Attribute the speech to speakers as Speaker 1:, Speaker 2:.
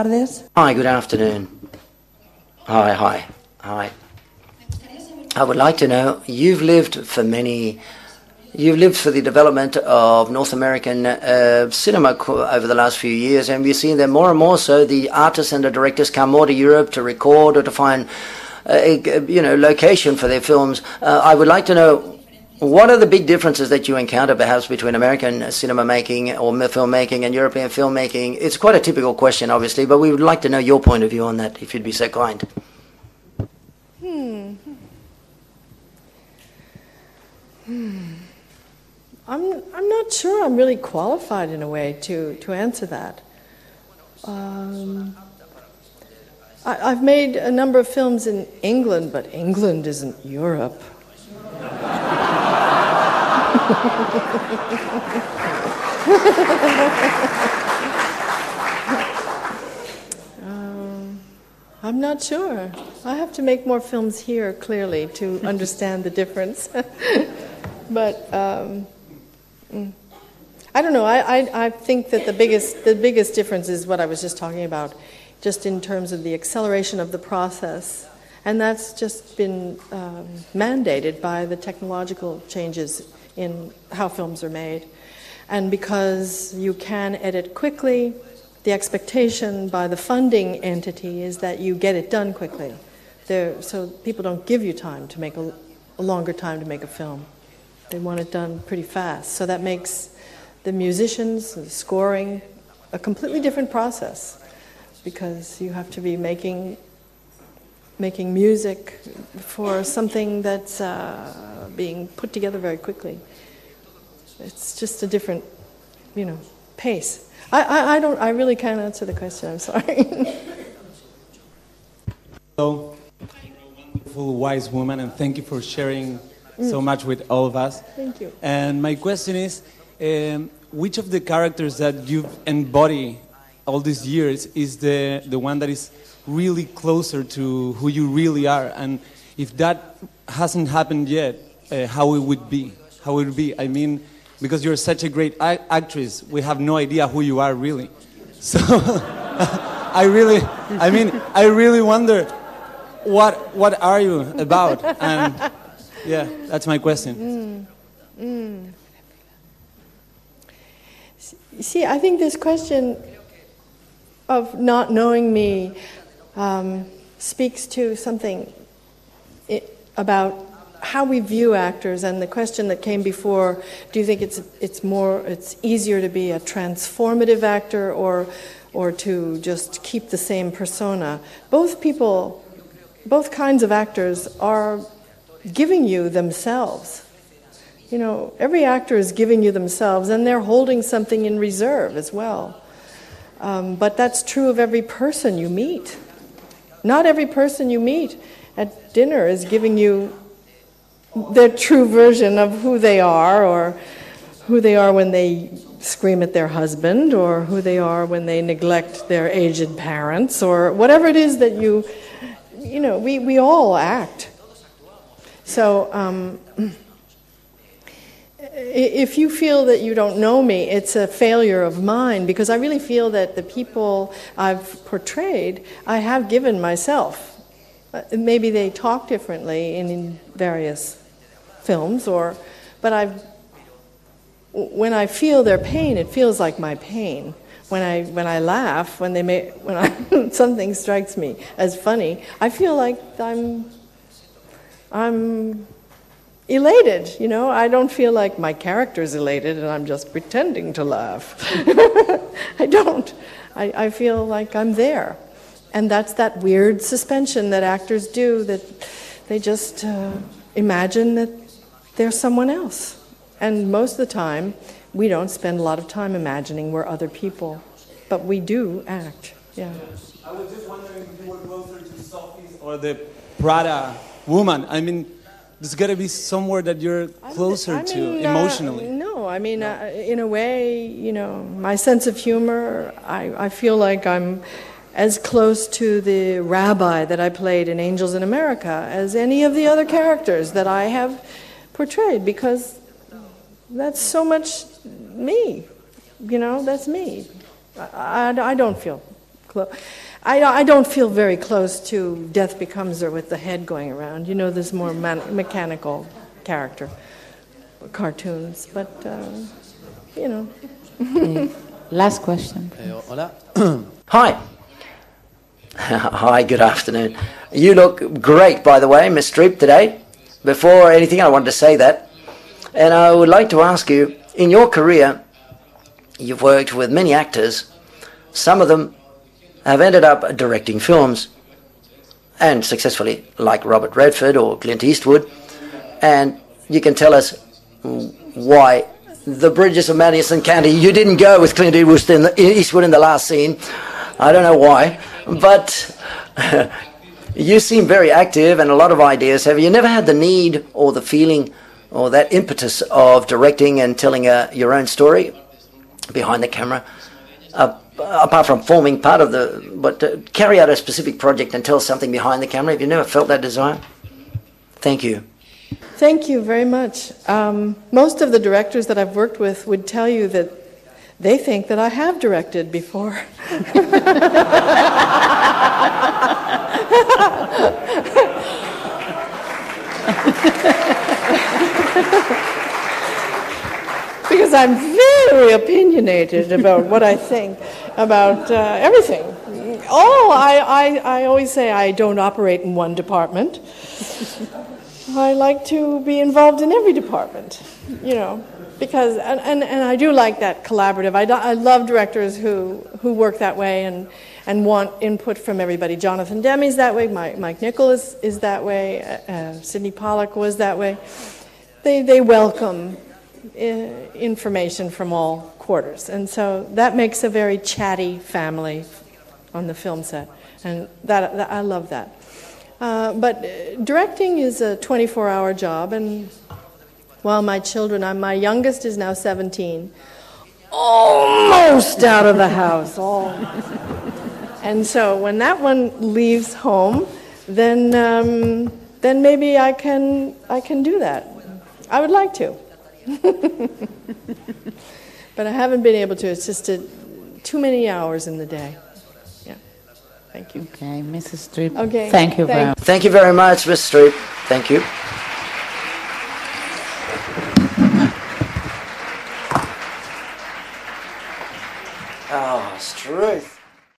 Speaker 1: Hi, good afternoon. Hi. I would like to know, you've lived for the development of North American cinema over the last few years, and we've seen that more and more so the artists and the directors come more to Europe to record or to find location for their films. I would like to know, what are the big differences that you encounter perhaps between American cinema making or filmmaking and European filmmaking? It's quite a typical question, obviously, but we would like to know your point of view on that, if you'd be so kind.
Speaker 2: I'm not sure I'm really qualified in a way to answer that. I've made a number of films in England, but England isn't Europe. I'm not sure. I have to make more films here, clearly, to understand the difference. But I don't know. I think that the biggest difference is what I was just talking about, just in terms of the acceleration of the process. And that's just been mandated by the technological changes in how films are made. And because you can edit quickly, the expectation by the funding entity is that you get it done quickly. So people don't give you time to make a longer time to make a film. They want it done pretty fast. So that makes the musicians, the scoring, a completely different process, because you have to be making music for something that's being put together very quickly. It's just a different, pace. I really can't answer the question, I'm sorry.
Speaker 3: Hello, wonderful, wise woman, and thank you for sharing so much with all of us.
Speaker 2: Thank you.
Speaker 3: And my question is, which of the characters that you've embodied all these years is the one that is really closer to who you really are? And if that hasn't happened yet, how it would be? How it would be? I mean, because you're such a great actress, we have no idea who you are really. So I really wonder, what are you about? And yeah, that's my question.
Speaker 2: See, I think this question of not knowing me speaks to something about how we view actors, and the question that came before: do you think it's easier to be a transformative actor or to just keep the same persona? Both kinds of actors are giving you themselves. Every actor is giving you themselves, and they're holding something in reserve as well. But that's true of every person you meet. Not every person you meet at dinner is giving you their true version of who they are, or who they are when they scream at their husband, or who they are when they neglect their aged parents, or whatever it is that we all act. So if you feel that you don't know me, it's a failure of mine, because I really feel that the people I've portrayed, I have given myself. Maybe they talk differently in various films, but when I feel their pain, it feels like my pain. When I laugh, when something strikes me as funny, I feel like I'm elated. I don't feel like my character's elated and I'm just pretending to laugh. I don't. I feel like I'm there. And that's that weird suspension that actors do, that they just imagine that they're someone else. And most of the time, we don't spend a lot of time imagining we're other people, but we do act. Yeah.
Speaker 3: I was just wondering if you were closer to Sophie's or the Prada woman. I mean, there's got to be somewhere that you're closer to emotionally.
Speaker 2: No, in a way, my sense of humor, I feel like I'm as close to the rabbi that I played in Angels in America as any of the other characters that I have portrayed, because that's so much me. That's me. I don't feel I don't feel very close to Death Becomes Her with the head going around. You know, there's more mechanical character cartoons, but you know.
Speaker 4: Last question.
Speaker 5: Hola.
Speaker 1: Hi. Hi, good afternoon. You look great, by the way, Miss Streep, today. Before anything, I wanted to say that. And I would like to ask you, in your career, you've worked with many actors. Some of them have ended up directing films, and successfully, like Robert Redford or Clint Eastwood. And you can tell us why the Bridges of Madison County, you didn't go with Clint Eastwood in the last scene. I don't know why, but you seem very active and a lot of ideas. Have you never had the need or the feeling or that impetus of directing and telling your own story behind the camera, apart from forming part of but carry out a specific project and tell something behind the camera? Have you never felt that desire? Thank you.
Speaker 2: Thank you very much. Most of the directors that I've worked with would tell you that they think that I have directed before. Because I'm very opinionated about what I think about everything. I always say I don't operate in one department. I like to be involved in every department, you know, because, and I do like that collaborative. I love directors who work that way and want input from everybody. Jonathan Demme's that way, Mike Nichols is that way, Sidney Pollack was that way. They welcome information from all quarters, and so that makes a very chatty family on the film set, and that I love that. But directing is a 24-hour job, and while my youngest is now 17, almost out of the house. And so when that one leaves home, then maybe I can do that. I would like to. But I haven't been able to. It's just too many hours in the day. Yeah. Thank you.
Speaker 4: Okay, Mrs. Streep.
Speaker 2: Okay.
Speaker 4: Thank you very much.
Speaker 1: Thank you very much, Miss Streep. Thank you. Oh, Streep.